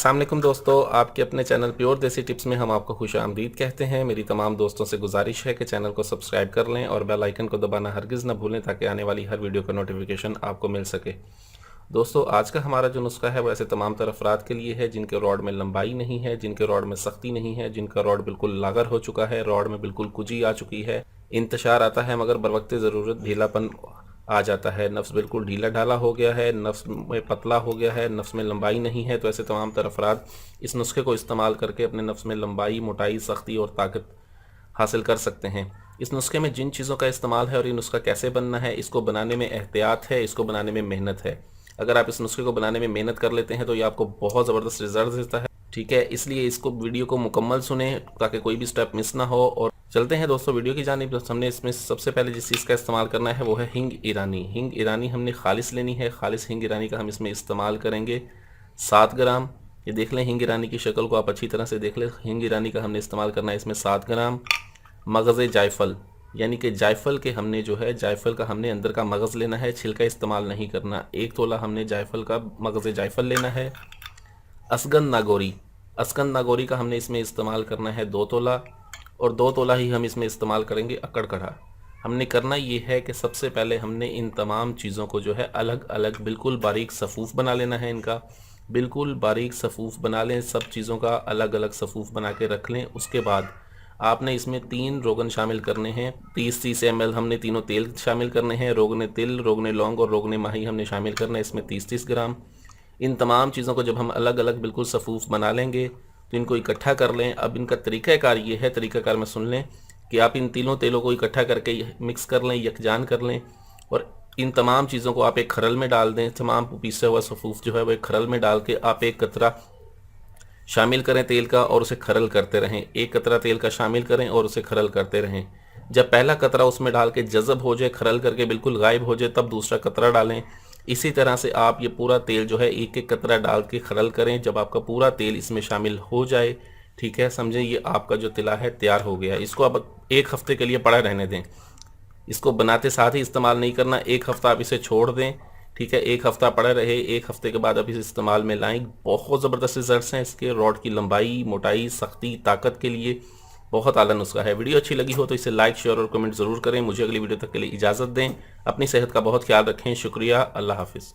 अस्सलाम वालेकुम दोस्तों, आपके अपने चैनल प्योर देसी टिप्स में हम आपको खुशामदीद कहते हैं। मेरी तमाम दोस्तों से गुजारिश है कि चैनल को सब्सक्राइब कर लें और बेल आइकन को दबाना हरगिज़ न भूलें ताकि आने वाली हर वीडियो का नोटिफिकेशन आपको मिल सके। दोस्तों, आज का हमारा जो नुस्खा है वो ऐसे तमाम तर अफराद के लिए है जिनके रॉड में लंबाई नहीं है, जिनके रॉड में सख्ती नहीं है, जिनका रॉड बिल्कुल लागर हो चुका है, रॉड में बिल्कुल कुजी आ चुकी है, इंतशार आता है मगर बरवक्त ज़रूरत ढीलापन आ जाता है, नफ्स बिल्कुल ढीला ढाला हो गया है, नफ्स में पतला हो गया है, नफ्स में लंबाई नहीं है। तो ऐसे तमाम तर अफराद इस नुस्खे को इस्तेमाल करके अपने नफ्स में लंबाई, मोटाई, सख्ती और ताकत हासिल कर सकते हैं। इस नुस्खे में जिन चीज़ों का इस्तेमाल है और ये नुस्खा कैसे बनना है, इसको बनाने में एहतियात है, इसको बनाने में मेहनत है। अगर आप इस नुस्खे को बनाने में मेहनत कर लेते हैं तो ये आपको बहुत ज़बरदस्त रिजल्ट देता है। ठीक है, इसलिए इसको वीडियो को मुकम्मल सुने ताकि कोई भी स्टेप मिस ना हो। और चलते हैं दोस्तों वीडियो की जानिब। हमने इसमें सबसे पहले जिस चीज़ का इस्तेमाल करना है वो है हिंग ईरानी। हिंग ईरानी हमने खालिस लेनी है। खालिस हिंग ईरानी का हम इसमें इस्तेमाल करेंगे 7 ग्राम। ये देख लें, हिंग ईरानी की शक्ल को आप अच्छी तरह से देख लें। हिंग ईरानी का हमने इस्तेमाल करना है इसमें 7 ग्राम। मगज़ जायफल, यानी कि जायफल के हमने जो है जायफल का हमने अंदर का मगज़ लेना है, छिलका इस्तेमाल नहीं करना। 1 तोला हमने जायफल का मगज़ जायफल लेना है। असगंध नागौरी, असगंध नागौरी का हमने इसमें इस्तेमाल करना है 2 तोला। और 2 तोला ही हम इसमें इस्तेमाल करेंगे अकड़ कढ़ा। हमने करना ये है कि सबसे पहले हमने इन तमाम चीज़ों को जो है अलग अलग बिल्कुल बारीक सफ़ूफ़ बना लेना है। इनका बिल्कुल बारीक सफ़ूफ़ बना लें, सब चीज़ों का अलग अलग सफ़ूफ़ बना के रख लें। उसके बाद आपने इसमें 3 रोगन शामिल करने हैं। 30-30 ml हमने तीनों तेल शामिल करने हैं। रोगन तिल, रोगन लौंग और रोगन माही हमने शामिल करना है इसमें 30-30 ग्राम। इन तमाम चीज़ों को जब हम अलग अलग बिल्कुल सफ़ूफ़ बना लेंगे तो इनको इकट्ठा कर लें। अब इनका तरीक़ाकार ये है, तरीक़ाकार में सुन लें कि आप इन तीनों तेलों को इकट्ठा करके मिक्स कर लें, यकजान कर लें। और इन तमाम चीज़ों को आप एक खरल में डाल दें। तमाम पीसा हुआ सफ़ूफ़ जो है वो एक खरल में डाल के आप एक कतरा शामिल करें तेल का और उसे खरल करते रहें। एक कतरा तेल का शामिल करें और उसे खरल करते रहें। जब पहला कतरा उसमें डाल के जज़ब हो जाए, खरल करके बिल्कुल गायब हो जाए, तब दूसरा कतरा डालें। इसी तरह से आप ये पूरा तेल जो है एक एक कतरा डाल के खरल करें। जब आपका पूरा तेल इसमें शामिल हो जाए, ठीक है, समझें ये आपका जो तिला है तैयार हो गया। इसको आप 1 हफ़्ते के लिए पड़ा रहने दें। इसको बनाते साथ ही इस्तेमाल नहीं करना। 1 हफ़्ता आप इसे छोड़ दें, ठीक है। 1 हफ़्ता पड़ा रहे, 1 हफ़्ते के बाद आप इसे इस्तेमाल में लाएं। बहुत ज़बरदस्त रिजल्ट्स हैं इसके। रॉड की लंबाई, मोटाई, सख्ती, ताकत के लिए बहुत आला नुस्खा है। वीडियो अच्छी लगी हो तो इसे लाइक, शेयर और कमेंट ज़रूर करें। मुझे अगली वीडियो तक के लिए इजाज़त दें। अपनी सेहत का बहुत ख्याल रखें। शुक्रिया। अल्लाह हाफिज़।